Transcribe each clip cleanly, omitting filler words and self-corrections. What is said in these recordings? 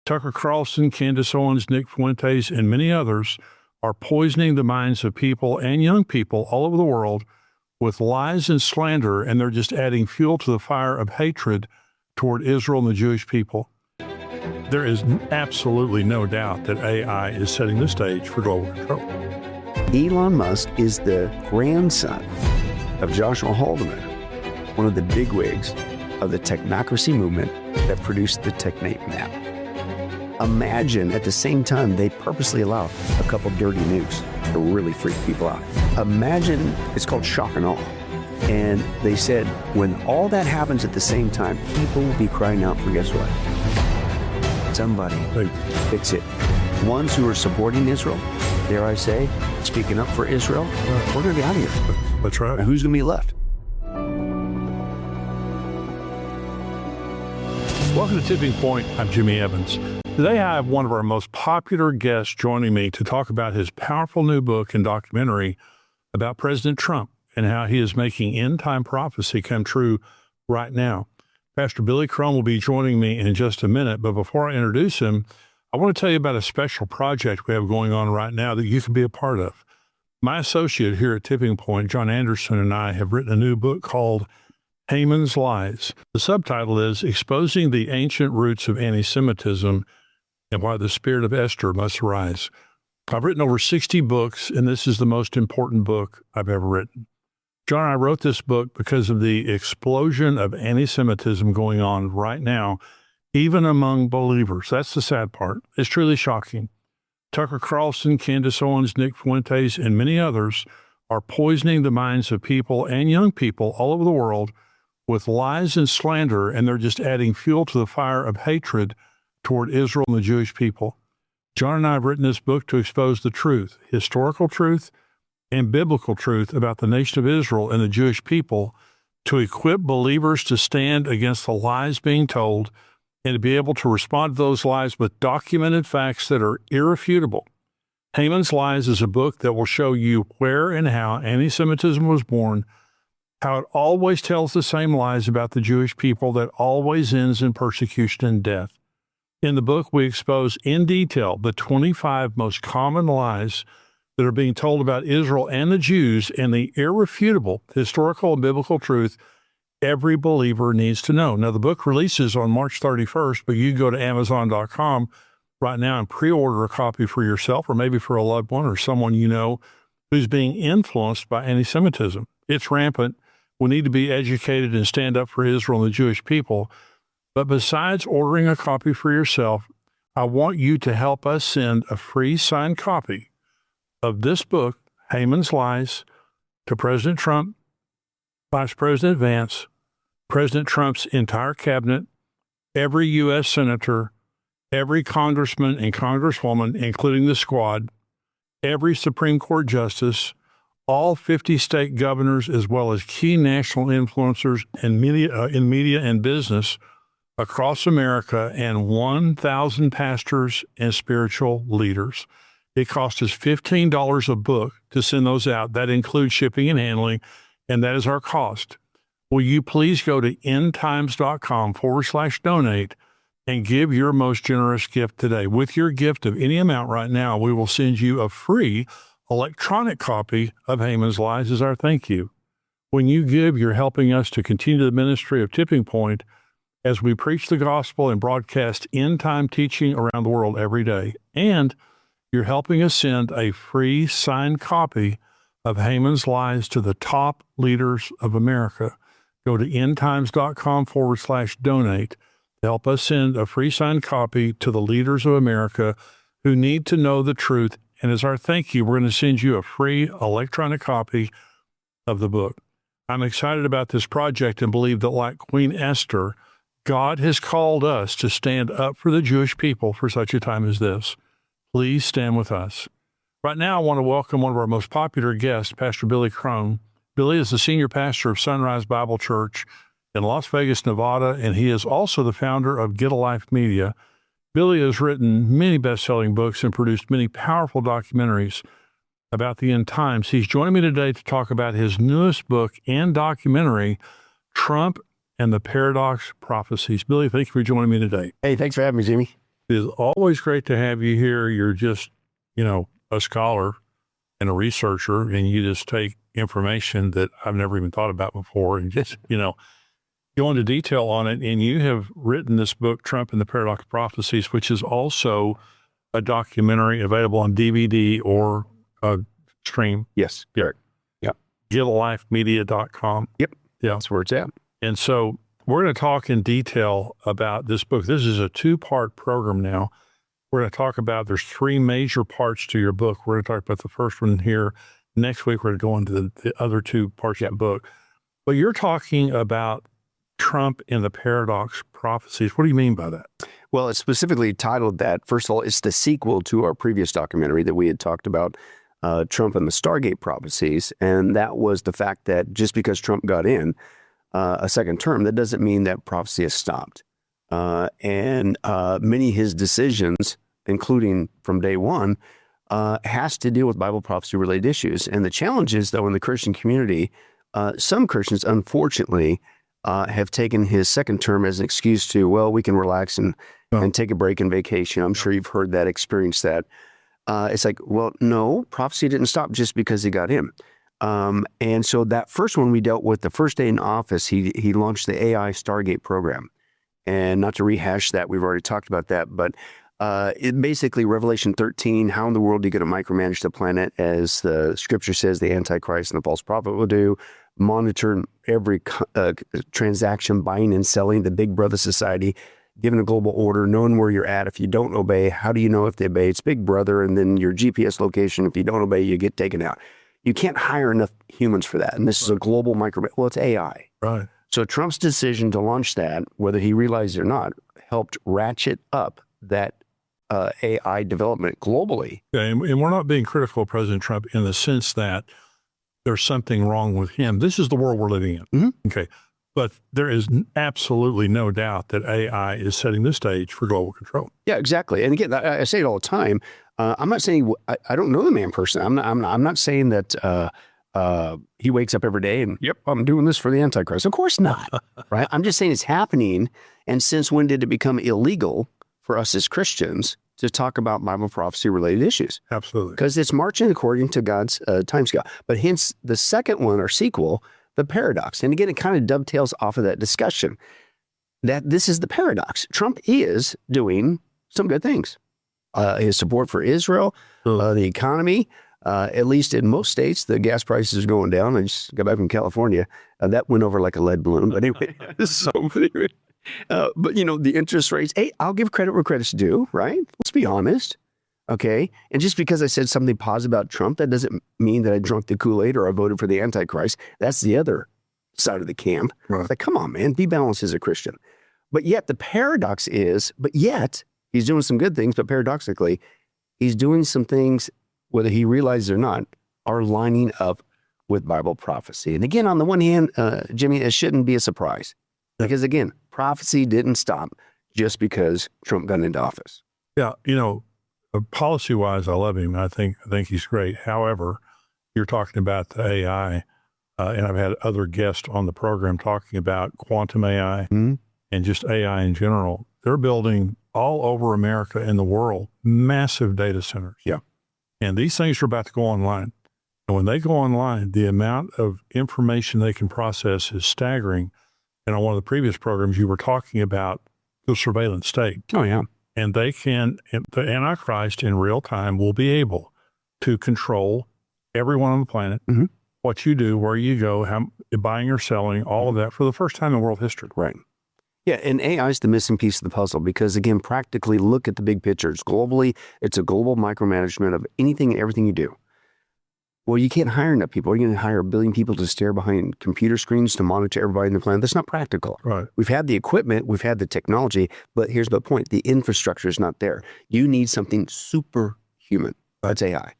Tucker Carlson, Candace Owens, Nick Fuentes, and many others are poisoning the minds of people and young people all over the world with lies and slander, and they're just adding fuel to the fire of hatred toward Israel and the Jewish people. There is absolutely no doubt that AI is setting the stage for global control. Elon Musk is the grandson of Joshua Haldeman, one of the bigwigs of the Technocracy movement that produced the TechNate map. Imagine at the same time they purposely allow a couple dirty nukes to really freak people out. Imagine, it's called shock and awe. And they said, when all that happens at the same time, people will be crying out for, guess what? Somebody fix it. Ones who are supporting Israel, dare I say, speaking up for Israel, we're going to be out of here. That's right. And who's going to be left? Welcome to Tipping Point. I'm Jimmy Evans. Today I have one of our most popular guests joining me to talk about his powerful new book and documentary about President Trump and how he is making end-time prophecy come true right now. Pastor Billy Crone will be joining me in just a minute, but before I introduce him, I want to tell you about a special project we have going on right now that you can be a part of. My associate here at Tipping Point, John Anderson, and I have written a new book called Hmon's Lies. The subtitle is Exposing the Ancient Roots of Anti-Semitism and Why the Spirit of Esther Must Rise. I've written over 60 books, and this is the most important book I've ever written. John and I wrote this book because of the explosion of anti-Semitism going on right now, even among believers. That's the sad part. It's truly shocking. Tucker Carlson, Candace Owens, Nick Fuentes, and many others are poisoning the minds of people and young people all over the world with lies and slander, and they're just adding fuel to the fire of hatred toward Israel and the Jewish people. John and I have written this book to expose the truth, historical truth, and biblical truth about the nation of Israel and the Jewish people, to equip believers to stand against the lies being told and to be able to respond to those lies with documented facts that are irrefutable. Hmon's Lies is a book that will show you where and how anti-Semitism was born, how it always tells the same lies about the Jewish people that always ends in persecution and death. In the book, we expose in detail the 25 most common lies that are being told about Israel and the Jews, and the irrefutable historical and biblical truth every believer needs to know. Now, the book releases on March 31st, but you go to Amazon.com right now and pre-order a copy for yourself, or maybe for a loved one or someone you know who's being influenced by anti-Semitism. It's rampant. We need to be educated and stand up for Israel and the Jewish people. But besides ordering a copy for yourself, I want you to help us send a free signed copy of this book, Hmon's Lies, to President Trump, Vice President Vance, President Trump's entire cabinet, every U.S. senator, every congressman and congresswoman, including the squad, every Supreme Court justice, all 50 state governors, as well as key national influencers and in media and business across America, and 1,000 pastors and spiritual leaders. It costs us $15 a book to send those out. That includes shipping and handling, and that is our cost. Will you please go to endtimes.com/donate and give your most generous gift today? With your gift of any amount right now, we will send you a free electronic copy of Hmon's Lies as our thank you. When you give, you're helping us to continue the ministry of Tipping Point as we preach the gospel and broadcast end-time teaching around the world every day. And you're helping us send a free signed copy of Hmon's Lies to the top leaders of America. Go to endtimes.com/donate to help us send a free signed copy to the leaders of America who need to know the truth. And as our thank you, we're going to send you a free electronic copy of the book. I'm excited about this project and believe that, like Queen Esther, God has called us to stand up for the Jewish people for such a time as this. Please stand with us. Right now, I want to welcome one of our most popular guests, Pastor Billy Crone. Billy is the senior pastor of Sunrise Bible Church in Las Vegas, Nevada, and he is also the founder of Get a Life Media. Billy has written many best-selling books and produced many powerful documentaries about the end times. He's joining me today to talk about his newest book and documentary, Trump and the Paradox Prophecies. Billy, thank you for joining me today. Hey, thanks for having me, Jimmy. It is always great to have you here. You're just, a scholar and a researcher, and you just take information that I've never even thought about before and just, go into detail on it. And you have written this book, Trump and the Paradox of Prophecies, which is also a documentary available on DVD or stream. Yes, correct. Yeah. GetALifeMedia.com. Yep. Yeah. That's where it's at. And so we're going to talk in detail about this book. This is a 2-part program now. We're going to talk about, there's 3 major parts to your book. We're going to talk about the first one here. Next week, we're going to go into the other 2 parts of the book. But you're talking about Trump and the Paradox Prophecies. What do you mean by that? Well, it's specifically titled that. First of all, it's the sequel to our previous documentary that we had talked about, Trump and the Stargate Prophecies. And that was the fact that just because Trump got in a second term, that doesn't mean that prophecy has stopped. And many of his decisions, including from day one, has to deal with Bible prophecy related issues. And the challenge is, though, in the Christian community, some Christians, unfortunately, have taken his second term as an excuse to, well, we can relax and take a break and vacation. I'm sure you've heard that, experienced that. It's like, well, no, prophecy didn't stop just because he got in. And so that first one we dealt with, the first day in office, he launched the AI Stargate program. And not to rehash that, we've already talked about that, but it basically, Revelation 13, how in the world are you going to micromanage the planet, as the scripture says the Antichrist and the false prophet will do, monitor every transaction, buying and selling, the big brother society, given a global order, knowing where you're at. If you don't obey, how do you know if they obey? It's big brother, and then your GPS location, if you don't obey, you get taken out. You can't hire enough humans for that. And this is a global well, it's AI. Right. So Trump's decision to launch that, whether he realized it or not, helped ratchet up that AI development globally. Yeah, and we're not being critical of President Trump in the sense that there's something wrong with him. This is the world we're living in. Mm-hmm. Okay. But there is absolutely no doubt that AI is setting the stage for global control. Yeah, exactly. And again, I say it all the time. I'm not saying I don't know the man personally. I'm not saying that he wakes up every day and, yep, I'm doing this for the Antichrist. Of course not, right? I'm just saying it's happening. And since when did it become illegal for us as Christians to talk about Bible prophecy related issues? Absolutely. Because it's marching according to God's timescale. But hence the second one, or sequel, the paradox. And again, it kind of dovetails off of that discussion that this is the paradox. Trump is doing some good things. His support for Israel, the economy, at least in most states, the gas prices are going down. I just got back from California. That went over like a lead balloon. But anyway, but the interest rates, hey, I'll give credit where credit's due, right? Let's be honest. Okay. And just because I said something positive about Trump, that doesn't mean that I drunk the Kool-Aid or I voted for the Antichrist. That's the other side of the camp. Right. It's like, come on, man, be balanced as a Christian. But yet the paradox is, he's doing some good things, but paradoxically, he's doing some things, whether he realizes it or not, are lining up with Bible prophecy. And again, on the one hand, Jimmy, it shouldn't be a surprise. Because again, prophecy didn't stop just because Trump got into office. Yeah, policy-wise, I love him. I think he's great. However, you're talking about the AI, and I've had other guests on the program talking about quantum AI and just AI in general. They're building all over America and the world massive data centers. Yeah. And these things are about to go online. And when they go online, the amount of information they can process is staggering. And on one of the previous programs, you were talking about the surveillance state. Oh, yeah. And the Antichrist in real time will be able to control everyone on the planet, what you do, where you go, how buying or selling, all of that for the first time in world history. Right. Yeah, and AI is the missing piece of the puzzle because, again, practically look at the big pictures. Globally, it's a global micromanagement of anything and everything you do. Well, you can't hire enough people. You're going to hire 1 billion people to stare behind computer screens to monitor everybody on the planet. That's not practical. Right. We've had the equipment, we've had the technology, but here's the point. The infrastructure is not there. You need something superhuman. That's AI.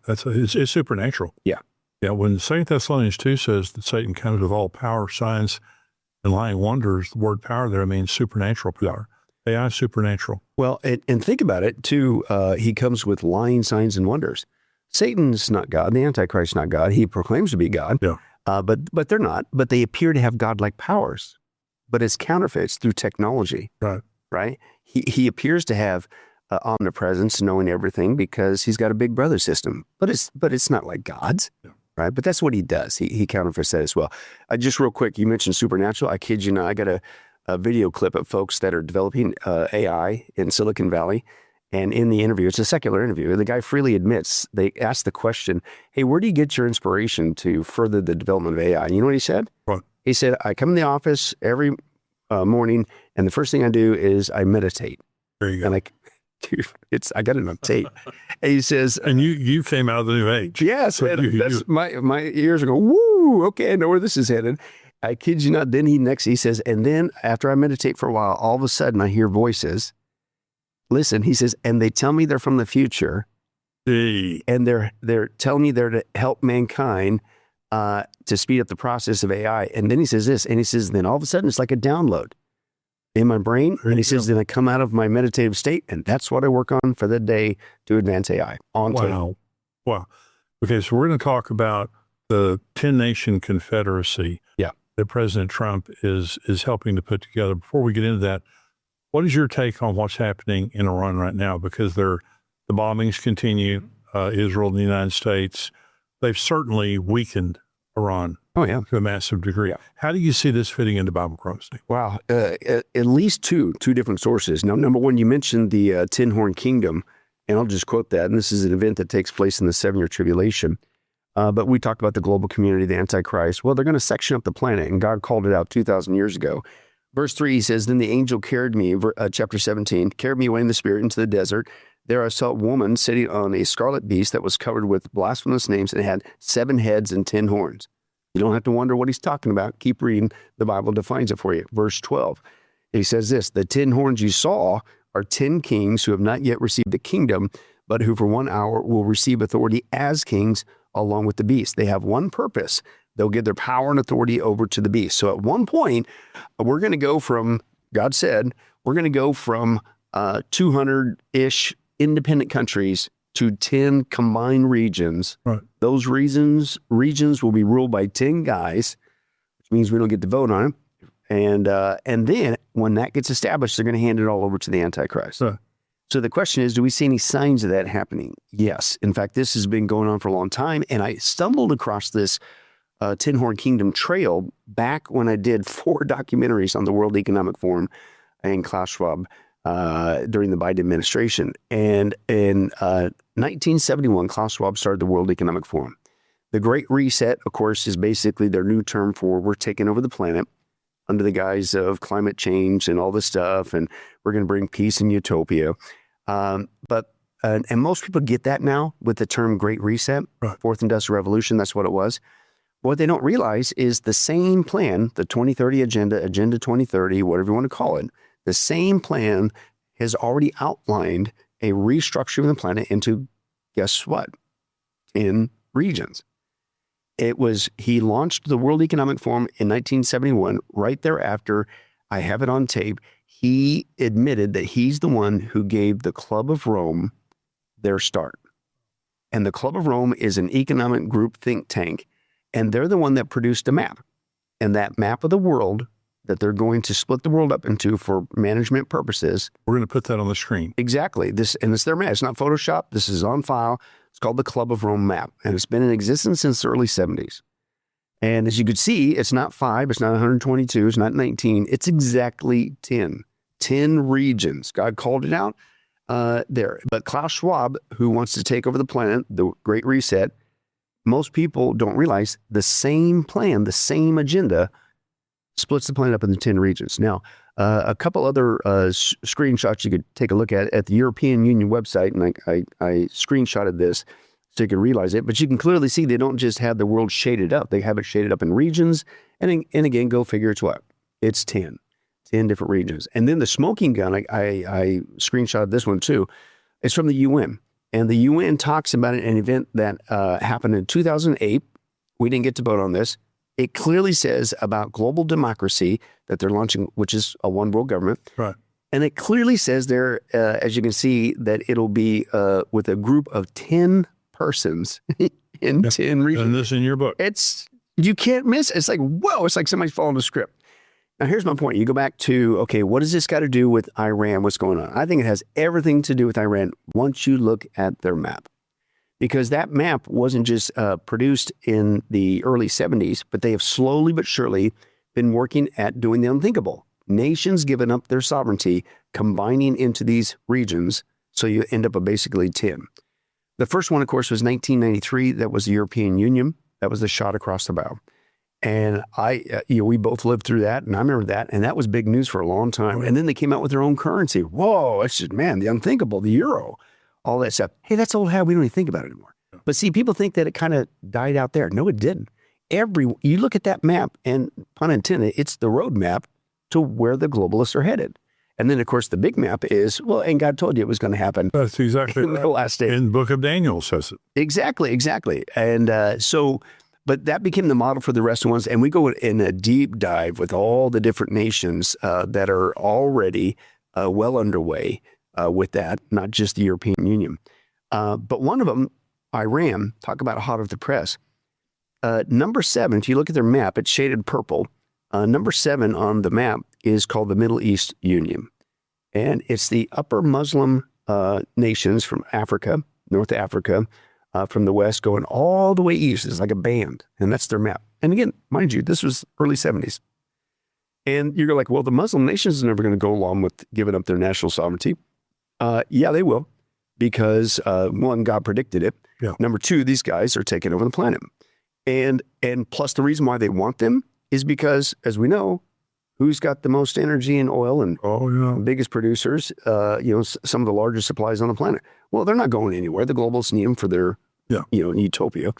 It's supernatural. Yeah. Yeah, when 2 Thessalonians 2 says that Satan comes with all power, signs, and lying wonders, the word power there means supernatural power. AI is supernatural. Well, and think about it, too. He comes with lying signs and wonders. Satan's not God. The Antichrist is not God. He proclaims to be God. Yeah. But they're not. But they appear to have godlike powers. But it's counterfeits through technology. Right. Right? he appears to have omnipresence, knowing everything because he's got a big brother system, but it's not like God's, right? But that's what he does. He counterfeits that as well. Just real quick, you mentioned supernatural. I kid you not, I got a video clip of folks that are developing AI in Silicon Valley. And in the interview, it's a secular interview, the guy freely admits, they asked the question, hey, where do you get your inspiration to further the development of AI? And you know what he said? What? He said, I come in the office every morning, and the first thing I do is I meditate. There you go. And dude, I got it on tape. And he says, and you came out of the new age. Yes, that's my ears are going, woo, okay, I know where this is headed. I kid you not. Then he says, and then after I meditate for a while, all of a sudden I hear voices. Listen, he says, and they tell me they're from the future. Hey. And they're telling me they're to help mankind to speed up the process of AI. And then he says this, and he says, then all of a sudden it's like a download in my brain. And he says, then I come out of my meditative state, and that's what I work on for the day to advance AI. Wow. Okay, so we're going to talk about the 10-nation confederacy that President Trump is helping to put together. Before we get into that, what is your take on what's happening in Iran right now? Because the bombings continue, Israel and the United States. They've certainly weakened Iran to a massive degree. Yeah. How do you see this fitting into Bible prophecy? Wow. At least two different sources. Now, number one, you mentioned the 10-horn kingdom, and I'll just quote that. And this is an event that takes place in the 7-year tribulation. But we talked about the global community, the Antichrist. Well, they're going to section up the planet, and God called it out 2,000 years ago. Verse 3, he says, then the angel carried me, chapter 17, carried me away in the spirit into the desert. There I saw a woman sitting on a scarlet beast that was covered with blasphemous names and had 7 heads and 10 horns. You don't have to wonder what he's talking about. Keep reading. The Bible defines it for you. Verse 12, he says this, the 10 horns you saw are 10 kings who have not yet received the kingdom, but who for 1 hour will receive authority as kings along with the beast. They have one purpose. They'll give their power and authority over to the beast. So at one point, we're going to go from, God said, we're going to go from 200-ish independent countries to 10 combined regions. Right. Those regions will be ruled by 10 guys, which means we don't get to vote on them. And then when that gets established, they're going to hand it all over to the Antichrist. So the question is, do we see any signs of that happening? Yes. In fact, this has been going on for a long time. And I stumbled across this 10-horn kingdom trail back when I did 4 documentaries on the World Economic Forum and Klaus Schwab during the Biden administration. And in 1971, Klaus Schwab started the World Economic Forum. The Great Reset, of course, is basically their new term for we're taking over the planet under the guise of climate change and all this stuff, and we're going to bring peace and utopia. But most people get that now with the term Great Reset, right. Fourth Industrial Revolution, that's what it was. What they don't realize is the same plan, the 2030 Agenda, Agenda 2030, whatever you want to call it, the same plan has already outlined a restructuring of the planet into, guess what, 10 regions. He launched the World Economic Forum in 1971. Right thereafter, I have it on tape, he admitted that he's the one who gave the Club of Rome their start. And the Club of Rome is an economic group think tank. And they're the one that produced a map. And that map of the world that they're going to split the world up into for management purposes. We're going to put that on the screen. Exactly. It's their map. It's not Photoshop. This is on file. It's called the Club of Rome map. And it's been in existence since the early 70s. And as you could see, it's not 5, it's not 122, it's not 19. It's exactly 10. 10 regions. God called it out there. But Klaus Schwab, who wants to take over the planet, the Great Reset, most people don't realize the same plan, the same agenda splits the planet up into 10 regions. Now, a couple other screenshots you could take a look at the European Union website, and I screenshotted this so you can realize it, but you can clearly see they don't just have the world shaded up. They have it shaded up in regions, and again, go figure it's what? It's 10 different regions. And then the smoking gun, I screenshotted this one too. It's from the UN. And the UN talks about an event that happened in 2008. We didn't get to vote on this. It clearly says about global democracy that they're launching, which is a one world government. Right. And it clearly says there, as you can see, that it'll be with a group of 10 persons in 10 regions. And this in your book. You can't miss it. It's like, whoa, it's like somebody's following the script. Now, here's my point. You go back to, okay, what does this got to do with Iran? What's going on? I think it has everything to do with Iran once you look at their map. Because that map wasn't just produced in the early 70s, but they have slowly but surely been working at doing the unthinkable. Nations giving up their sovereignty, combining into these regions, so you end up with basically 10. The first one, of course, was 1993. That was the European Union. That was the shot across the bow. And we both lived through that, and I remember that, and that was big news for a long time. And then they came out with their own currency. Whoa, it's just, man, the unthinkable, the euro, all that stuff. Hey, that's old hat. We don't even think about it anymore. But see, people think that it kind of died out there. No, it didn't. You look at that map, and pun intended, it's the roadmap to where the globalists are headed. And then, of course, the big map is, well, and God told you it was going to happen. That's exactly in the last day. In the book of Daniel says it. Exactly. And but that became the model for the rest of the ones. And we go in a deep dive with all the different nations that are already well underway with that, not just the European Union. But one of them, Iran, talk about hot off the press. Number 7, if you look at their map, it's shaded purple. Number 7 on the map is called the Middle East Union. And it's the upper Muslim nations from Africa, North Africa, from the west going all the way east. It's like a band, and that's their map. And again, mind you, this was early 70s. And you're like, well, the Muslim nations are never going to go along with giving up their national sovereignty. Yeah, they will, because one, God predicted it. Yeah. Number 2, these guys are taking over the planet. And plus the reason why they want them is because, as we know, who's got the most energy and oil and biggest producers, some of the largest supplies on the planet. Well, they're not going anywhere. The globalists need them for their, utopia.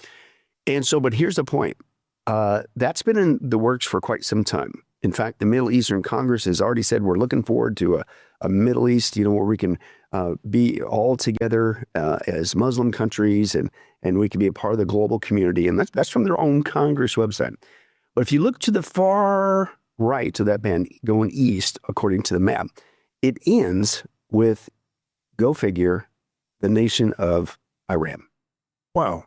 And so, but here's the point. That's been in the works for quite some time. In fact, the Middle Eastern Congress has already said we're looking forward to a Middle East, where we can be all together as Muslim countries and we can be a part of the global community. And that's from their own Congress website. But if you look to the far right of that band going east, according to the map, it ends with, go figure, the nation of Iran. Wow.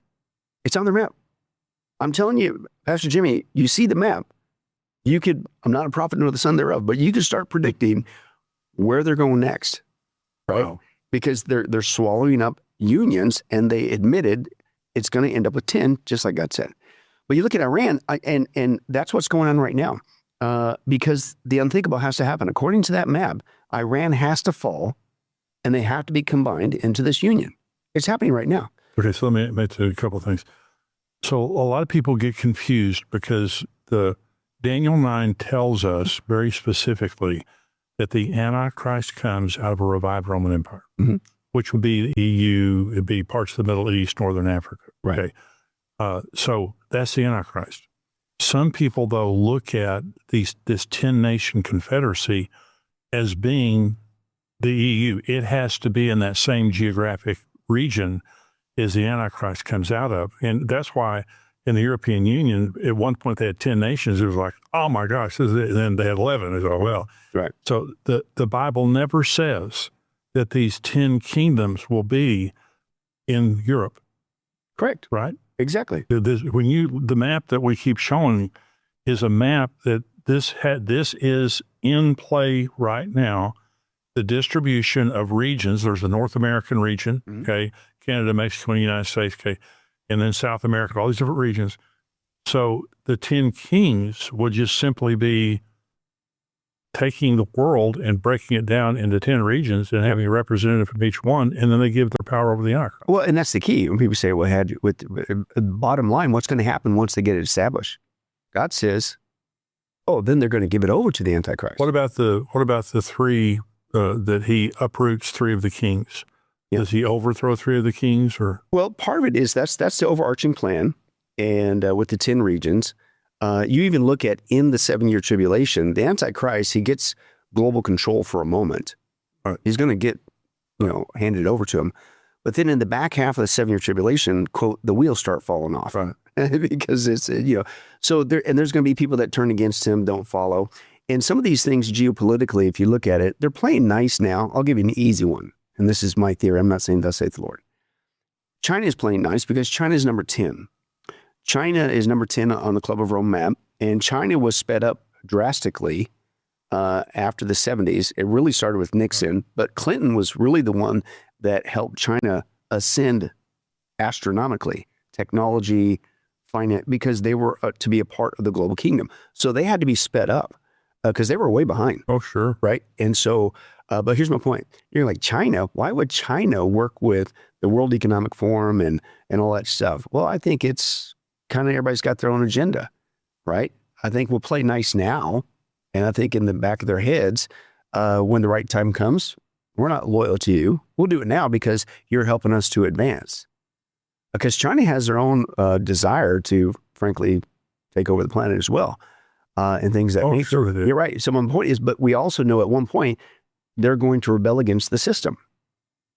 It's on their map. I'm telling you, Pastor Jimmy, you see the map. You could, I'm not a prophet nor the son thereof, but you could start predicting where they're going next. Right? Wow. Because they're swallowing up unions, and they admitted it's going to end up with 10, just like God said. But you look at Iran, and that's what's going on right now. Because the unthinkable has to happen. According to that map, Iran has to fall, and they have to be combined into this union. It's happening right now. Okay, so let me make a couple of things. So a lot of people get confused because the Daniel 9 tells us very specifically that the Antichrist comes out of a revived Roman Empire, which would be the EU, it'd be parts of the Middle East, Northern Africa. Right. Okay. So that's the Antichrist. Some people, though, look at this 10-nation confederacy as being the EU. It has to be in that same geographic region as the Antichrist comes out of. And that's why in the European Union, at one point they had 10 nations. It was like, oh my gosh, and then they had 11. It's like, well. Right. So the Bible never says that these 10 kingdoms will be in Europe. Correct. Right? Exactly. The map that we keep showing is a map that this is in play right now. The distribution of regions. There's the North American region, okay, Canada, Mexico, and the United States, okay, and then South America, all these different regions. So the 10 kings would just simply be taking the world and breaking it down into 10 regions and having a representative from each one, and then they give their power over the Antichrist. Well, and that's the key. When people say, well, with bottom line, what's going to happen once they get it established? God says, oh, then they're going to give it over to the Antichrist. What about the three that he uproots 3 of the kings? Yeah. Does he overthrow 3 of the kings, or? Well, part of it is that's the overarching plan, and with the 10 regions. You even look at in the 7-year tribulation, the Antichrist, he gets global control for a moment. Right. He's going to get, handed over to him. But then in the back half of the 7-year tribulation, quote, the wheels start falling off. Right. Because it's, so there's going to be people that turn against him, don't follow. And some of these things geopolitically, if you look at it, they're playing nice now. I'll give you an easy one. And this is my theory. I'm not saying thus saith the Lord. China is playing nice because China is number 10. China is number 10 on the Club of Rome map, and China was sped up drastically after the 70s. It really started with Nixon, but Clinton was really the one that helped China ascend astronomically, technology, finance, because they were to be a part of the global kingdom. So they had to be sped up because they were way behind. Oh, sure. Right. And so, but here's my point. You're like, China, why would China work with the World Economic Forum and all that stuff? Well, I think it's kind of everybody's got their own agenda, right? I think we'll play nice now. And I think in the back of their heads, when the right time comes, we're not loyal to you. We'll do it now because you're helping us to advance. Because China has their own desire to, frankly, take over the planet as well. And things that nature. Sure. You're right. So my point is, but we also know at one point, they're going to rebel against the system.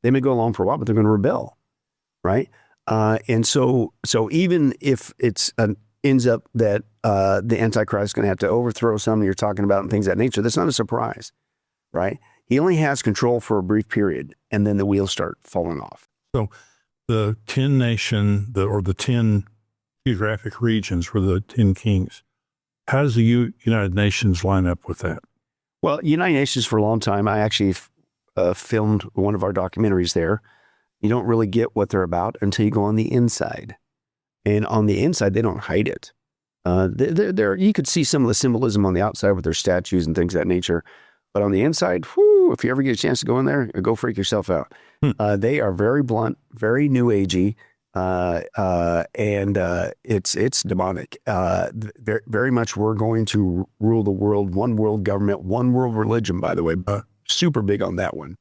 They may go along for a while, but they're going to rebel, right? And so even if it's ends up that the Antichrist is going to have to overthrow something you're talking about and things of that nature, that's not a surprise, right? He only has control for a brief period, and then the wheels start falling off. So the 10 nation, or the 10 geographic regions were the 10 kings. How does the United Nations line up with that? Well, United Nations for a long time, I actually filmed one of our documentaries there. You don't really get what they're about until you go on the inside. And on the inside, they don't hide it. You could see some of the symbolism on the outside with their statues and things of that nature. But on the inside, whew, if you ever get a chance to go in there, go freak yourself out. They are very blunt, very new agey, and it's demonic. Very much we're going to rule the world, one world government, one world religion, by the way. Super big on that one.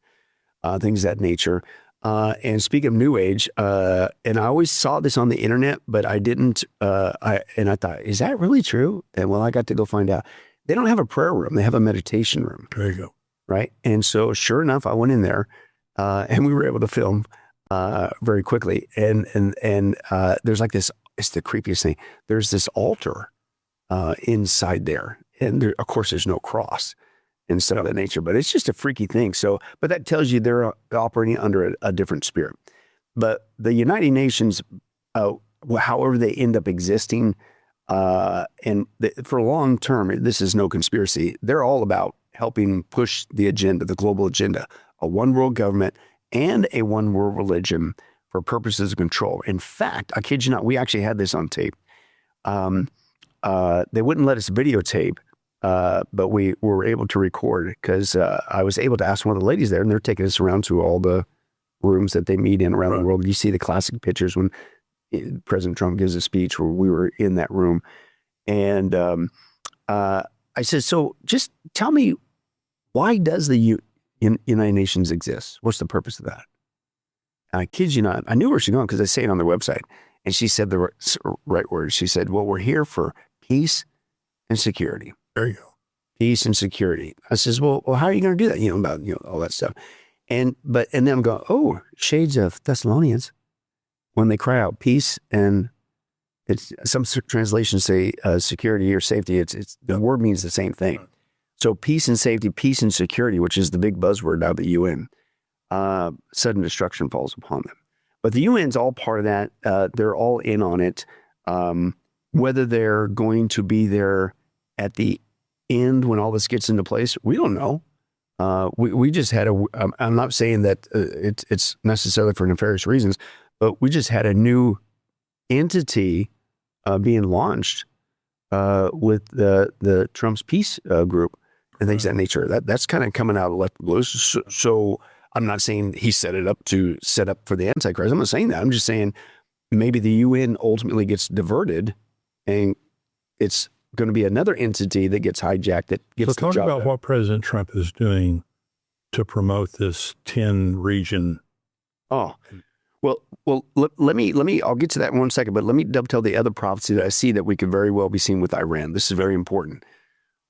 Things of that nature. And speaking of New Age, and I always saw this on the internet, but I didn't, I thought, is that really true? And well, I got to go find out. They don't have a prayer room. They have a meditation room. There you go. Right. And so sure enough, I went in there and we were able to film very quickly. And there's like this, it's the creepiest thing. There's this altar inside there. And there, of course, there's no cross and stuff of that nature, but it's just a freaky thing. So, but that tells you they're operating under a different spirit. But the United Nations, however they end up existing, for long term, this is no conspiracy. They're all about helping push the agenda, the global agenda, a one world government and a one world religion for purposes of control. In fact, I kid you not, we actually had this on tape. They wouldn't let us videotape, but we were able to record because I was able to ask one of the ladies there, and they're taking us around to all the rooms that they meet in around the world. You see the classic pictures when President Trump gives a speech where we were in that room. And I said, so just tell me, why does the United Nations exist? What's the purpose of that? And I kid you not, I knew where she was going because I say it on their website. And she said the right words. She said, well, we're here for peace and security. There you go. Peace and security. I says, well, how are you going to do that? About all that stuff. And then I'm going, oh, shades of Thessalonians. When they cry out peace, and it's some translations say security or safety. It's the word means the same thing. So peace and safety, peace and security, which is the big buzzword now, the UN. Sudden destruction falls upon them. But the UN's all part of that. They're all in on it. Whether they're going to be there at the end when all this gets into place, we don't know. We just had I'm not saying that it's necessarily for nefarious reasons, but we just had a new entity being launched with the Trump's peace group and things of that nature. That's kind of coming out of left blue. So I'm not saying he set it up to set up for the Antichrist. I'm not saying that. I'm just saying maybe the UN ultimately gets diverted and it's going to be another entity that gets hijacked that gets the job talk about done. what President Trump is doing to promote this 10 region. Oh, well, let me, I'll get to that in 1 second, but let me dovetail the other prophecy that I see that we could very well be seeing with Iran. This is very important.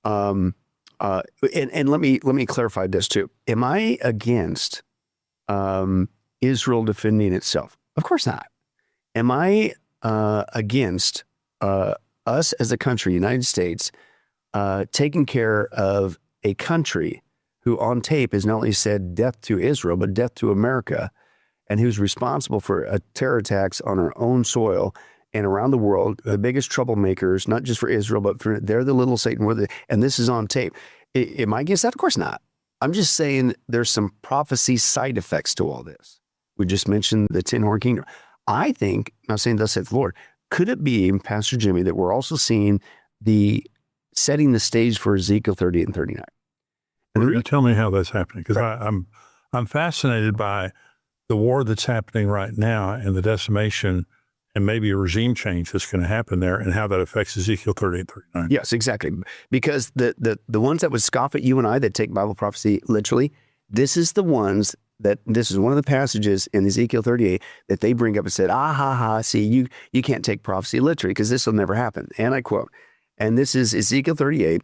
And let me clarify this too. Am I against Israel defending itself? Of course not. Am I against us as a country, United States, taking care of a country who on tape has not only said death to Israel, but death to America, and who's responsible for terror attacks on our own soil and around the world, the biggest troublemakers, not just for Israel, but they're the little Satan, and this is on tape. Am I against that? Of course not. I'm just saying there's some prophecy side effects to all this. We just mentioned the 10-horn kingdom. I think, I'm not saying thus saith the Lord, could it be, Pastor Jimmy, that we're also seeing setting the stage for Ezekiel 38 and 39? And tell me how that's happening, because I'm fascinated by the war that's happening right now and the decimation and maybe a regime change that's going to happen there and how that affects Ezekiel 38 and 39. Yes, exactly. Because the ones that would scoff at you and I that take Bible prophecy literally, this is one of the passages in Ezekiel 38 that they bring up and said, see, you can't take prophecy literally because this will never happen. And I quote, and this is Ezekiel 38,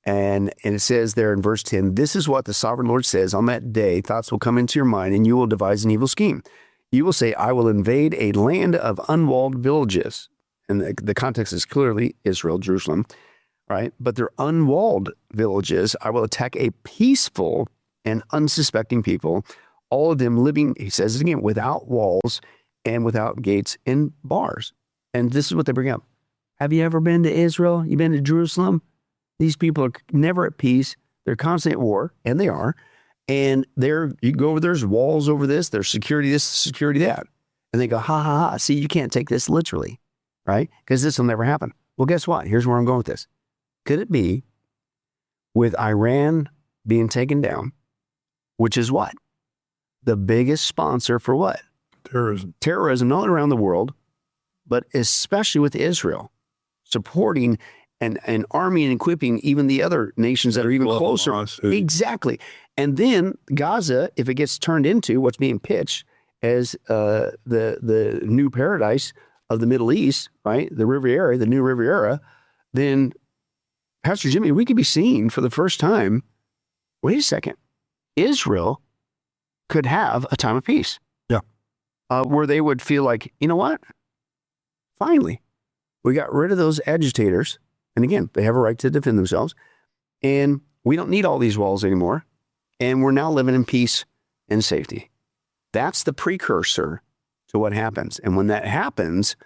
and it says there in verse 10, this is what the sovereign Lord says, on that day thoughts will come into your mind and you will devise an evil scheme. You will say, I will invade a land of unwalled villages. And the context is clearly Israel, Jerusalem, right? But they're unwalled villages. I will attack a peaceful and unsuspecting people, all of them living, he says it again, without walls and without gates and bars. And this is what they bring up. Have you ever been to Israel? You been to Jerusalem? These people are never at peace. They're constantly at war, and they are. And you go over, there's walls over there's security this, security that. And they go, see, you can't take this literally, right? Because this will never happen. Well, guess what? Here's where I'm going with this. Could it be with Iran being taken down, which is what? The biggest sponsor for what? Terrorism. Terrorism, not only around the world, but especially with Israel, supporting and arming and equipping even the other nations that are even closer. Exactly. And then Gaza, if it gets turned into what's being pitched as the new paradise of the Middle East, right? The Riviera, the new Riviera, then Pastor Jimmy, we could be seeing for the first time, wait a second, Israel could have a time of peace. Yeah. Where they would feel like, you know what? Finally, we got rid of those agitators. And again, they have a right to defend themselves. And we don't need all these walls anymore. And we're now living in peace and safety. That's the precursor to what happens. And when that happens,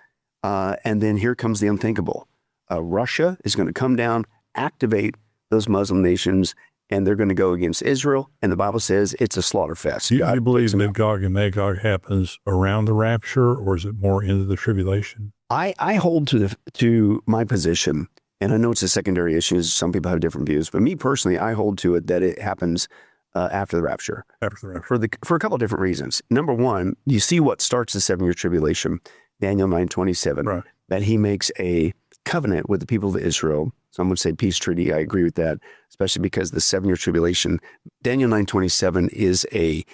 and then here comes the unthinkable. Russia is going to come down, activate those Muslim nations, and they're going to go against Israel. And the Bible says it's a slaughter fest. Do you believe that Gog and Magog happens around the rapture, or is it more into the tribulation? I hold to my position, and I know it's a secondary issue. Some people have different views, but me personally, I hold to it that it happens after the rapture. After the rapture. For a couple of different reasons. Number one, you see what starts the 7-year tribulation, Daniel 9:27, right, that he makes a covenant with the people of Israel. Some would say peace treaty. I agree with that, especially because the 7-year tribulation, Daniel 9:27 is a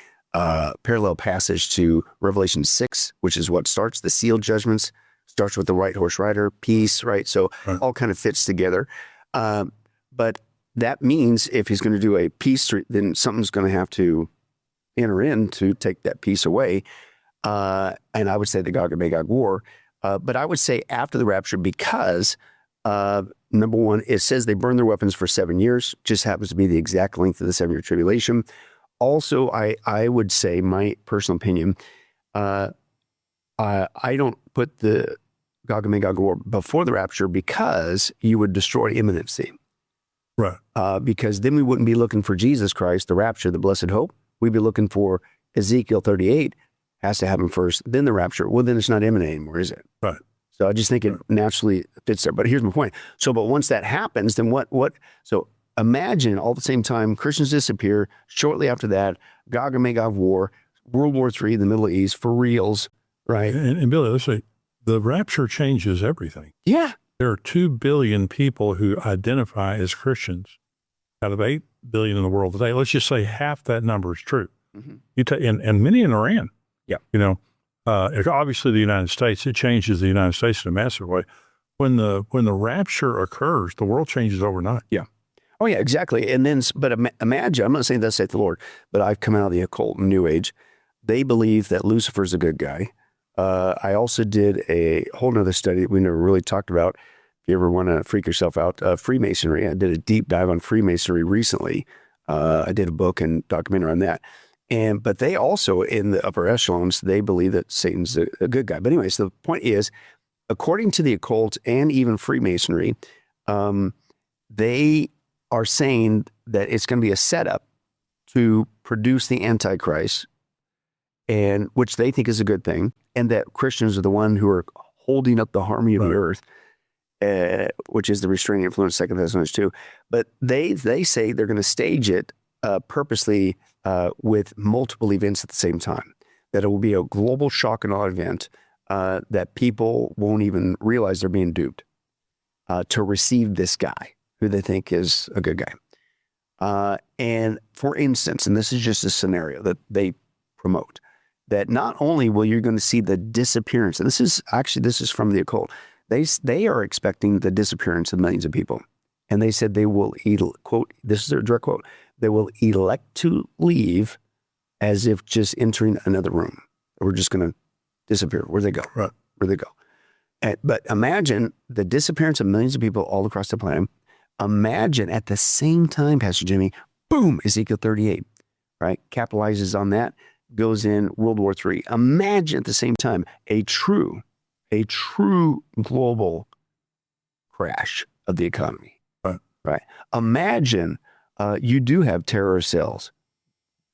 parallel passage to Revelation 6, which is what starts the sealed judgments, starts with the white horse rider, peace, right? So all kind of fits together. But that means if he's going to do a peace treaty, then something's going to have to enter in to take that peace away. And I would say the Gog and Magog war. But I would say after the rapture, because number one, it says they burn their weapons for 7 years, just happens to be the exact length of the 7-year tribulation. Also, I would say, my personal opinion, I don't put the Gog and Magog war before the rapture because you would destroy imminency. Right. Because then we wouldn't be looking for Jesus Christ, the rapture, the blessed hope. We'd be looking for Ezekiel 38 has to happen first, then the rapture. Well, then it's not imminent anymore, is it? Right. So I just think it naturally fits there. But here's my point. So, but once that happens, then what? So imagine all at the same time, Christians disappear. Shortly after that, Gog and Magog war, World War III in the Middle East, for reals, right? And Billy, let's say the rapture changes everything. Yeah. There are 2 billion people who identify as Christians out of 8 billion in the world today. Let's just say half that number is true. Mm-hmm. And many in Iran. Yeah. You know, obviously the United States, it changes the United States in a massive way. When the rapture occurs, the world changes overnight. Yeah. Oh yeah, exactly. And then, but imagine, I'm not saying thus saith the Lord, but I've come out of the occult and New Age. They believe that Lucifer's a good guy. I also did a whole nother study that we never really talked about. If you ever want to freak yourself out, Freemasonry. I did a deep dive on Freemasonry recently. I did a book and documentary on that. But they also, in the upper echelons, they believe that Satan's a good guy. But anyways, the point is, according to the occult and even Freemasonry, they are saying that it's going to be a setup to produce the Antichrist, and which they think is a good thing, and that Christians are the one who are holding up the harmony of the earth, which is the restraining influence, 2 Thessalonians 2. But they say they're going to stage it purposely with multiple events at the same time, that it will be a global shock and awe event that people won't even realize they're being duped to receive this guy who they think is a good guy. And for instance, and this is just a scenario that they promote, that not only will you going to see the disappearance, and this is from the occult, they are expecting the disappearance of millions of people. And they said they will, quote, this is their direct quote, they will elect to leave as if just entering another room. We're just going to disappear. Where'd they go? Right. Where'd they go? But imagine the disappearance of millions of people all across the planet. Imagine at the same time, Pastor Jimmy, boom, Ezekiel 38, right? Capitalizes on that, goes in World War III. Imagine at the same time a true global crash of the economy. Right. Imagine you do have terror cells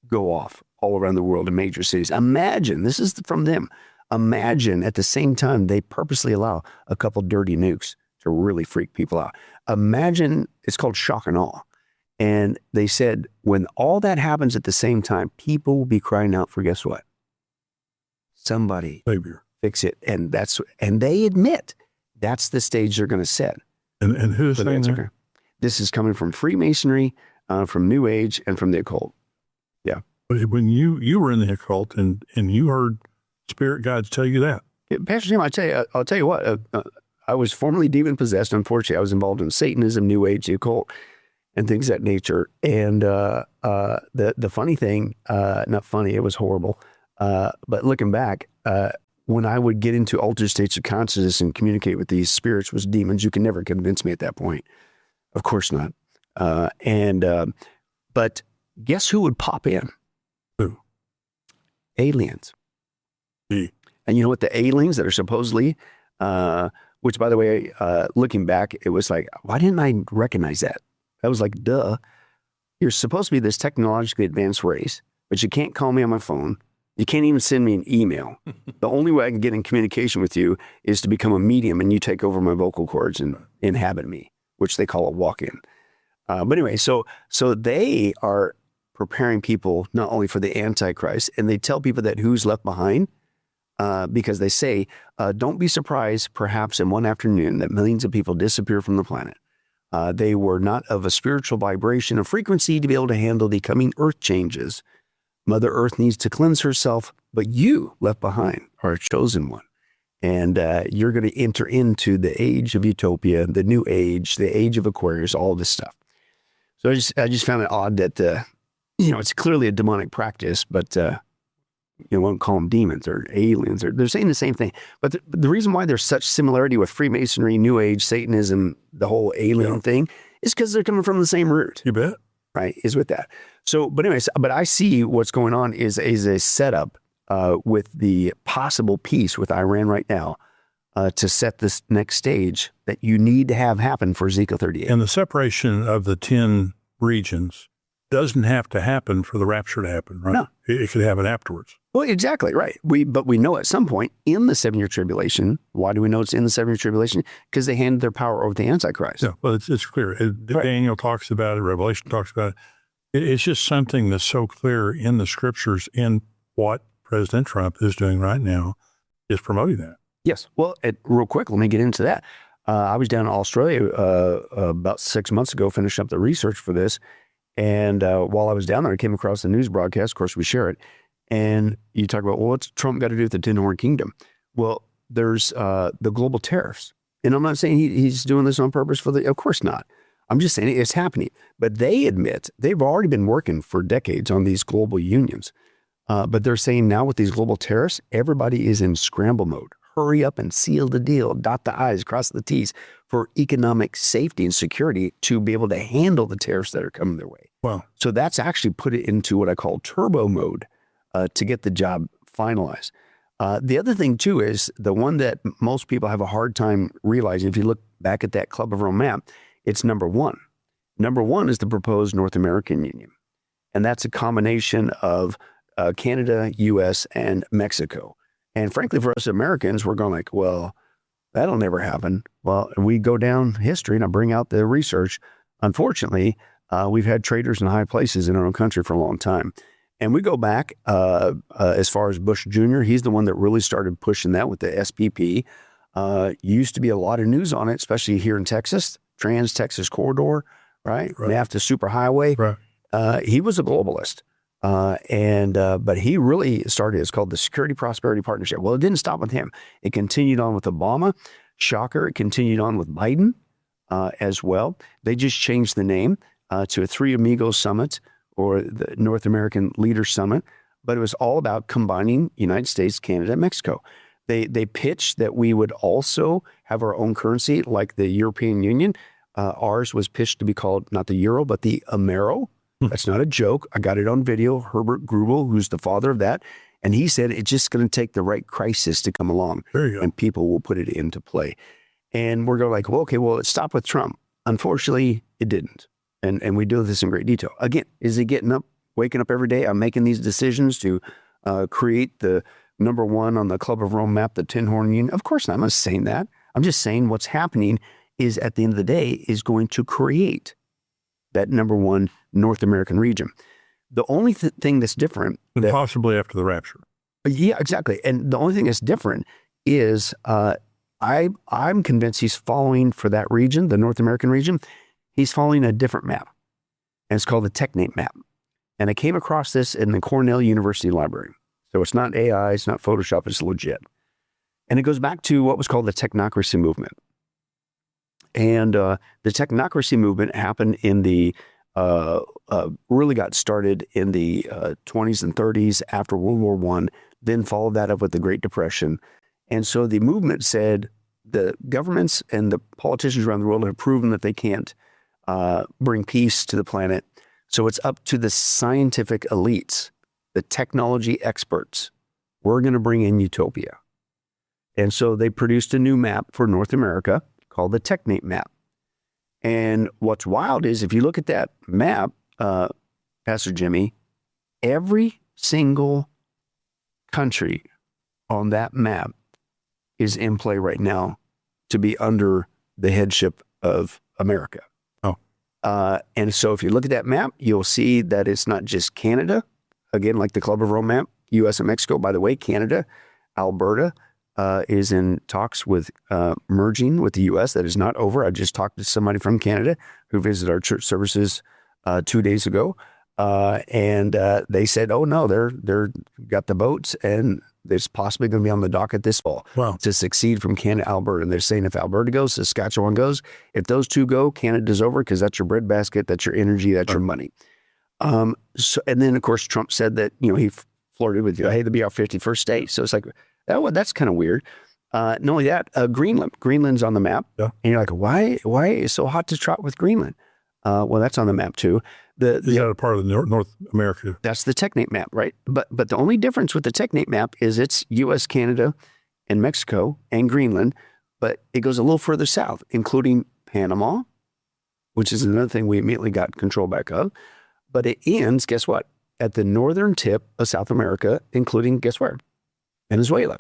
go off all around the world in major cities. Imagine, this is from them. Imagine at the same time they purposely allow a couple dirty nukes to really freak people out. Imagine, it's called shock and awe. And they said when all that happens at the same time, people will be crying out for, guess what? Somebody Savior. Fix it. And they admit that's the stage they're going to set. And who's saying that? This is coming from Freemasonry, from New Age, and from the occult. Yeah. When you were in the occult and you heard spirit guides tell you that. Pastor Jim, I'll tell you what, I was formerly demon possessed. Unfortunately, I was involved in Satanism, New Age, the occult, and things of that nature. And the funny thing, not funny, it was horrible. But looking back, when I would get into altered states of consciousness and communicate with these spirits, was demons, you can never convince me at that point. Of course not. But guess who would pop in? Who? Aliens. E. And you know what? The aliens that are supposedly, which by the way, looking back, it was like, why didn't I recognize that? That was like, duh. You're supposed to be this technologically advanced race, but you can't call me on my phone. You can't even send me an email. The only way I can get in communication with you is to become a medium and you take over my vocal cords and inhabit me, which they call a walk-in. But anyway, so they are preparing people not only for the Antichrist, and they tell people that who's left behind, because they say, don't be surprised perhaps in one afternoon that millions of people disappear from the planet. They were not of a spiritual vibration or frequency to be able to handle the coming earth changes. Mother Earth needs to cleanse herself, but you left behind are a chosen one. And you're going to enter into the age of utopia, the new age, the age of Aquarius, all this stuff. So I just found it odd that, it's clearly a demonic practice, but you won't call them demons or aliens. They're saying the same thing. But the reason why there's such similarity with Freemasonry, New Age, Satanism, the whole alien thing, is because they're coming from the same root. You bet. Right, is with that. So, but anyways, but I see what's going on is a setup with the possible peace with Iran right now to set this next stage that you need to have happen for Ezekiel 38. And the separation of the 10 regions doesn't have to happen for the rapture to happen, right? No. It could happen afterwards. Well, exactly, right. But we know at some point in the 7-year tribulation, why do we know it's in the 7-year tribulation? Because they handed their power over to the Antichrist. Yeah, well, it's clear. Right. Daniel talks about it. Revelation talks about it. It's just something that's so clear in the scriptures, in what President Trump is doing right now, is promoting that. Yes. Well, real quick, let me get into that. I was down in Australia about 6 months ago, finished up the research for this. And while I was down there, I came across the news broadcast. Of course, we share it. And you talk about, well, what's Trump got to do with the 10 Horn Kingdom? Well, there's the global tariffs. And I'm not saying he's doing this on purpose of course not. I'm just saying it's happening. But they admit they've already been working for decades on these global unions. But they're saying now with these global tariffs, everybody is in scramble mode. Hurry up and seal the deal, dot the I's, cross the T's for economic safety and security to be able to handle the tariffs that are coming their way. Wow. So that's actually put it into what I call turbo mode to get the job finalized. The other thing, too, is the one that most people have a hard time realizing. If you look back at that Club of Rome map, it's number 1. Number one is the proposed North American Union. And that's a combination of Canada, U.S., and Mexico. And frankly, for us Americans, we're going like, well, that'll never happen. Well, we go down history, and I bring out the research. Unfortunately, we've had traitors in high places in our own country for a long time. And we go back as far as Bush Jr. He's the one that really started pushing that with the SPP. Used to be a lot of news on it, especially here in Texas, Trans-Texas Corridor, right? NAFTA Superhighway. Right. He was a globalist. But he really started, it's called the Security Prosperity Partnership. Well, it didn't stop with him. It continued on with Obama. Shocker, it continued on with Biden as well. They just changed the name to a Three Amigos Summit, or the North American Leaders Summit. But it was all about combining United States, Canada, and Mexico. They pitched that we would also have our own currency like the European Union. Ours was pitched to be called not the euro, but the Amero. That's not a joke. I got it on video. Herbert Grubel, who's the father of that, and he said it's just going to take the right crisis to come along, and people will put it into play. And we're going like, well, okay, well, it stopped with Trump. Unfortunately, it didn't. And we do this in great detail. Again, is he getting up, waking up every day? I'm making these decisions to create the number one on the Club of Rome map, the Tin Horn Union. Of course not. I'm not saying that. I'm just saying what's happening is at the end of the day is going to create that number one North American region. The only thing that's different, and possibly after the rapture. Yeah, exactly. And the only thing that's different is I'm convinced he's following for that region, the North American region. He's following a different map, and it's called the Technate map. And I came across this in the Cornell University Library. So it's not AI, it's not Photoshop, it's legit. And it goes back to what was called the Technocracy movement. And the Technocracy movement happened in the, really got started in the 20s and 30s after World War I, then followed that up with the Great Depression. And so the movement said the governments and the politicians around the world have proven that they can't bring peace to the planet. So it's up to the scientific elites, the technology experts. We're going to bring in utopia. And so they produced a new map for North America called the Technate map. And what's wild is if you look at that map, Pastor Jimmy, every single country on that map is in play right now to be under the headship of America. And so if you look at that map, you'll see that it's not just Canada, again, like the Club of Rome map, U.S. and Mexico. By the way, Canada, Alberta is in talks with merging with the U.S. That is not over. I just talked to somebody from Canada who visited our church services 2 days ago. And they said, oh, no, they're got the boats, and it's possibly going to be on the docket this fall to succeed from Canada, Alberta. And they're saying if Alberta goes, Saskatchewan goes. If those two go, Canada's over because that's your breadbasket, that's your energy, that's your money. So, and then, of course, Trump said that, he flirted with hey, they'll be our 51st state. So it's like, that's kind of weird. Not only that, Greenland's on the map. And you're like, why is it so hot to trot with Greenland? Well, that's on the map too. Is that a part of the North America? That's the Technate map, right? But the only difference with the Technate map is it's U.S., Canada, and Mexico, and Greenland, but it goes a little further south, including Panama, which is another thing we immediately got control back of. But it ends, guess what? At the northern tip of South America, including, guess where? Venezuela.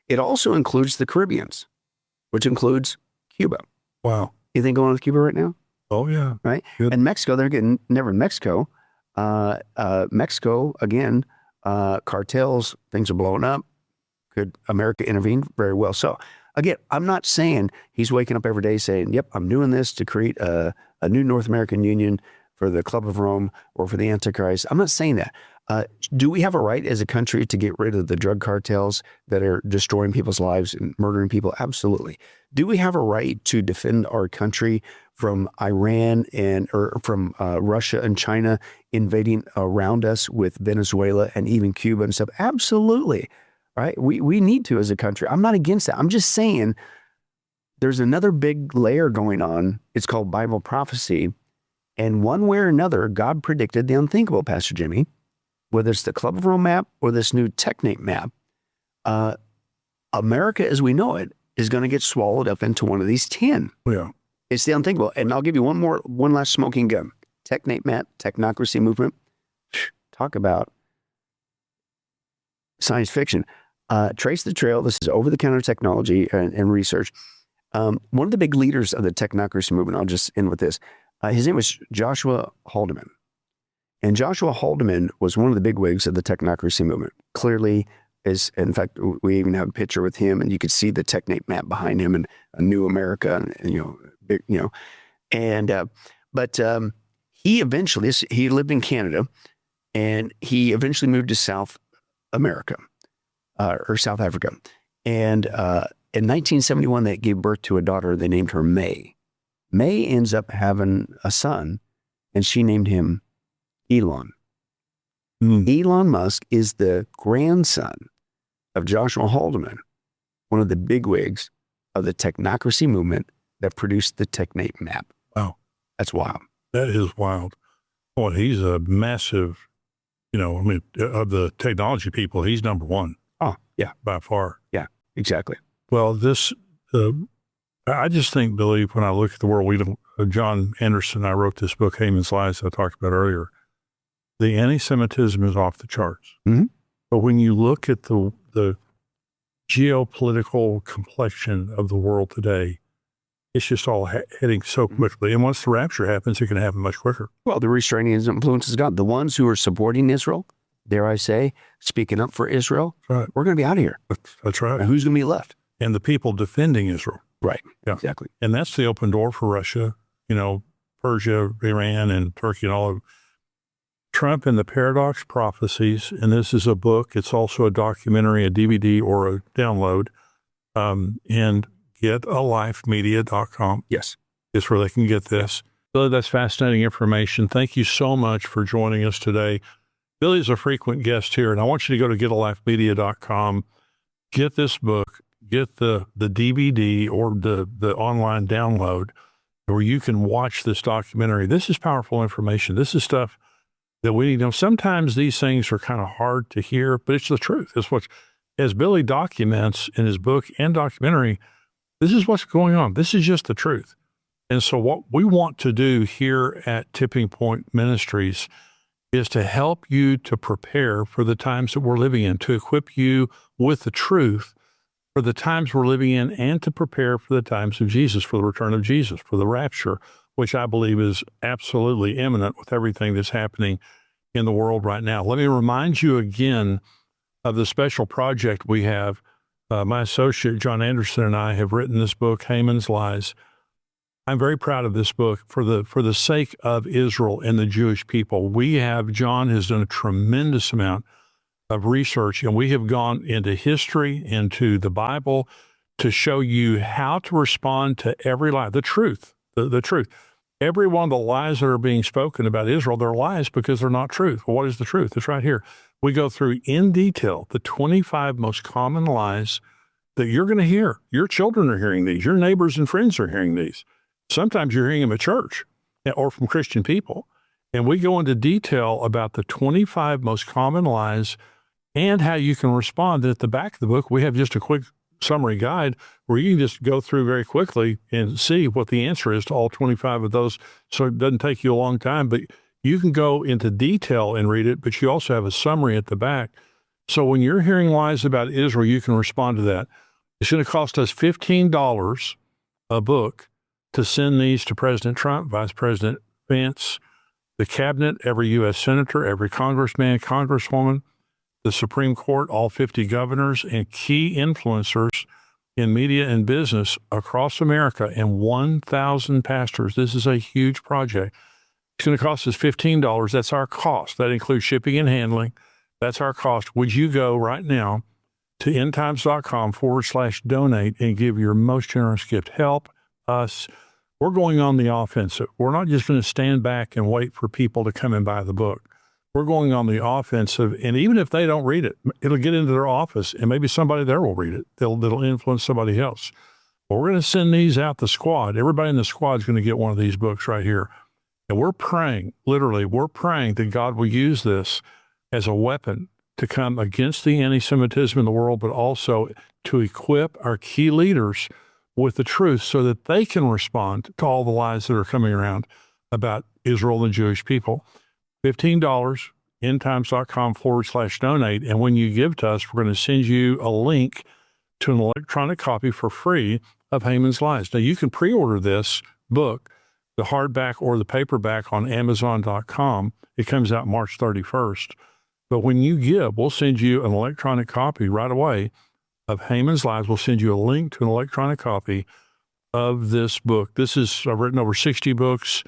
It also includes the Caribbeans, which includes Cuba. Wow. Anything going on with Cuba right now? Oh, yeah. Right? Good. And Mexico, they're getting, never in Mexico. Mexico, again, cartels, things are blowing up. Could America intervene? Very well so. Again, I'm not saying he's waking up every day saying, yep, I'm doing this to create a new North American Union for the Club of Rome or for the Antichrist. I'm not saying that. Do we have a right as a country to get rid of the drug cartels that are destroying people's lives and murdering people? Absolutely. Do we have a right to defend our country from Iran or from Russia and China invading around us with Venezuela and even Cuba and stuff? Absolutely. Right? We need to as a country. I'm not against that. I'm just saying there's another big layer going on. It's called Bible prophecy. And one way or another, God predicted the unthinkable, Pastor Jimmy. Whether it's the Club of Rome map or this new Technate map, America as we know it is going to get swallowed up into one of these 10. Yeah. It's the unthinkable. And I'll give you one last smoking gun. Technocracy movement. Talk about science fiction. Trace the trail. This is over-the-counter technology and research. One of the big leaders of the technocracy movement, I'll just end with this. His name was Joshua Haldeman. And Joshua Haldeman was one of the bigwigs of the technocracy movement. Clearly, in fact, we even have a picture with him, and you could see the Technate map behind him and a new America, but he eventually, he lived in Canada, and he eventually moved to South America, or South Africa. And in 1971, they gave birth to a daughter. They named her May. May ends up having a son, and she named him Elon. Elon Musk is the grandson of Joshua Haldeman, one of the bigwigs of the technocracy movement that produced the Technate map. Wow. That's wild. That is wild. Boy, he's a massive, of the technology people, he's number one. Oh, yeah. By far. Yeah, exactly. Well, I just think, Billy, when I look at the world, John Anderson and I wrote this book, Hmon's Lies, I talked about earlier. The anti-Semitism is off the charts. Mm-hmm. But when you look at the geopolitical complexion of the world today, it's just all heading so quickly. And once the rapture happens, it can happen much quicker. Well, the restraining influence is gone. The ones who are supporting Israel, dare I say, speaking up for Israel, right. We're going to be out of here. That's right. And who's going to be left? And the people defending Israel. Right. Yeah. Exactly. And that's the open door for Russia, Persia, Iran, and Turkey, and all of Trump and the Paradox Prophecies. And this is a book. It's also a documentary, a DVD, or a download. And getalifemedia.com. Yes. Is where they can get this. Billy, that's fascinating information. Thank you so much for joining us today. Billy's a frequent guest here, and I want you to go to getalifemedia.com, get this book, get the DVD or the online download where you can watch this documentary. This is powerful information. This is stuff that we need to know. Sometimes these things are kind of hard to hear, but it's the truth. It's what, as Billy documents in his book and documentary, this is what's going on. This is just the truth. And so what we want to do here at Tipping Point Ministries is to help you to prepare for the times that we're living in, to equip you with the truth for the times we're living in, and to prepare for the times of Jesus, for the return of Jesus, for the rapture, which I believe is absolutely imminent with everything that's happening in the world right now. Let me remind you again of the special project we have. My associate, John Anderson, and I have written this book, Hmon's Lies. I'm very proud of this book for the sake of Israel and the Jewish people. John has done a tremendous amount of research, and we have gone into history, into the Bible, to show you how to respond to every lie, the truth, the truth. Every one of the lies that are being spoken about Israel, they're lies because they're not truth. Well, what is the truth? It's right here. We go through in detail the 25 most common lies that you're going to hear. Your children are hearing these. Your neighbors and friends are hearing these. Sometimes you're hearing them at church or from Christian people. And we go into detail about the 25 most common lies and how you can respond. And at the back of the book, we have just a quick summary guide where you can just go through very quickly and see what the answer is to all 25 of those. So it doesn't take you a long time, but you can go into detail and read it, but you also have a summary at the back. So when you're hearing lies about Israel, you can respond to that. It's going to cost us $15 a book to send these to President Trump, Vice President Vance, the cabinet, every U.S. senator, every congressman, congresswoman, the Supreme Court, all 50 governors, and key influencers in media and business across America, and 1,000 pastors. This is a huge project. It's going to cost us $15. That's our cost. That includes shipping and handling. That's our cost. Would you go right now to endtimes.com/donate and give your most generous gift? Help us. We're going on the offensive. We're not just going to stand back and wait for people to come and buy the book. We're going on the offensive, and even if they don't read it, it'll get into their office, and maybe somebody there will read it. That'll influence somebody else. But we're going to send these out, the squad. Everybody in the squad is going to get one of these books right here. And we're praying, literally, we're praying that God will use this as a weapon to come against the anti-Semitism in the world, but also to equip our key leaders with the truth so that they can respond to all the lies that are coming around about Israel and Jewish people. $15, endtimes.com/donate. And when you give to us, we're going to send you a link to an electronic copy for free of Hmon's Lies. Now, you can pre-order this book, the hardback or the paperback, on Amazon.com. It comes out March 31st. But when you give, we'll send you an electronic copy right away of Hmon's Lies. We'll send you a link to an electronic copy of this book. I've written over 60 books.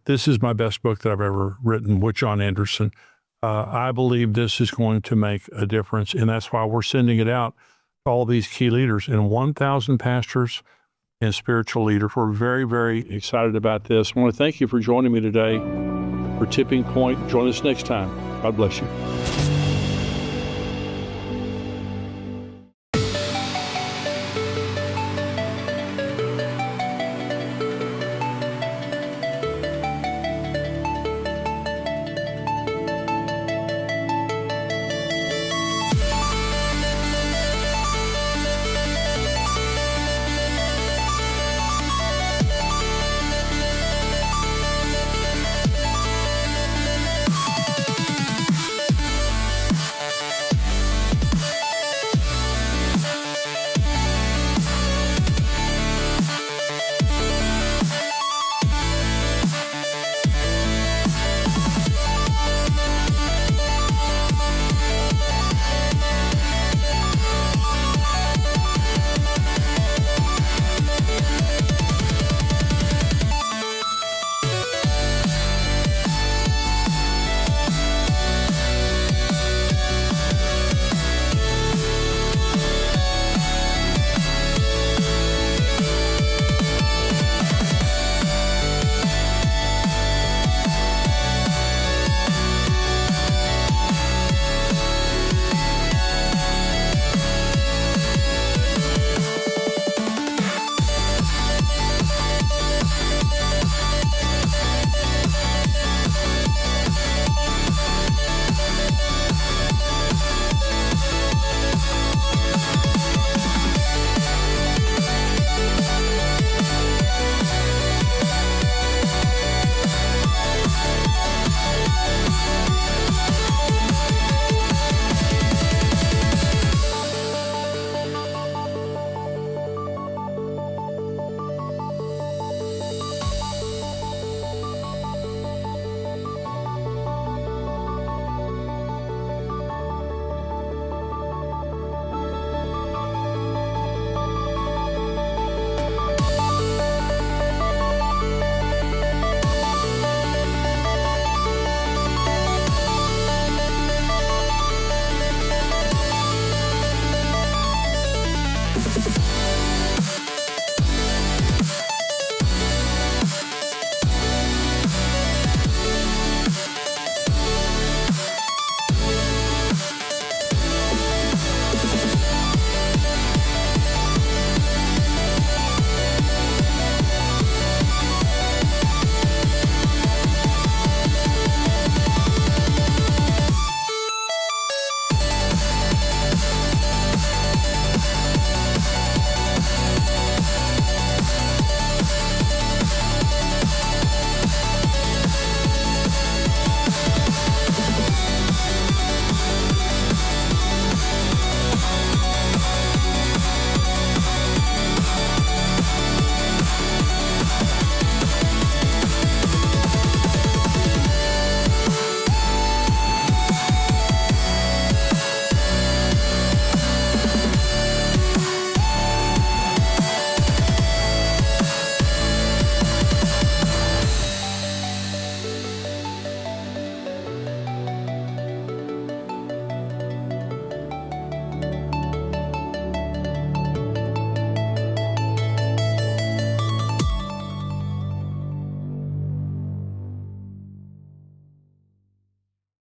This is my best book that I've ever written with John Anderson. I believe this is going to make a difference, and that's why we're sending it out to all these key leaders and 1,000 pastors and spiritual leaders. We're very, very excited about this. I want to thank you for joining me today for Tipping Point. Join us next time. God bless you.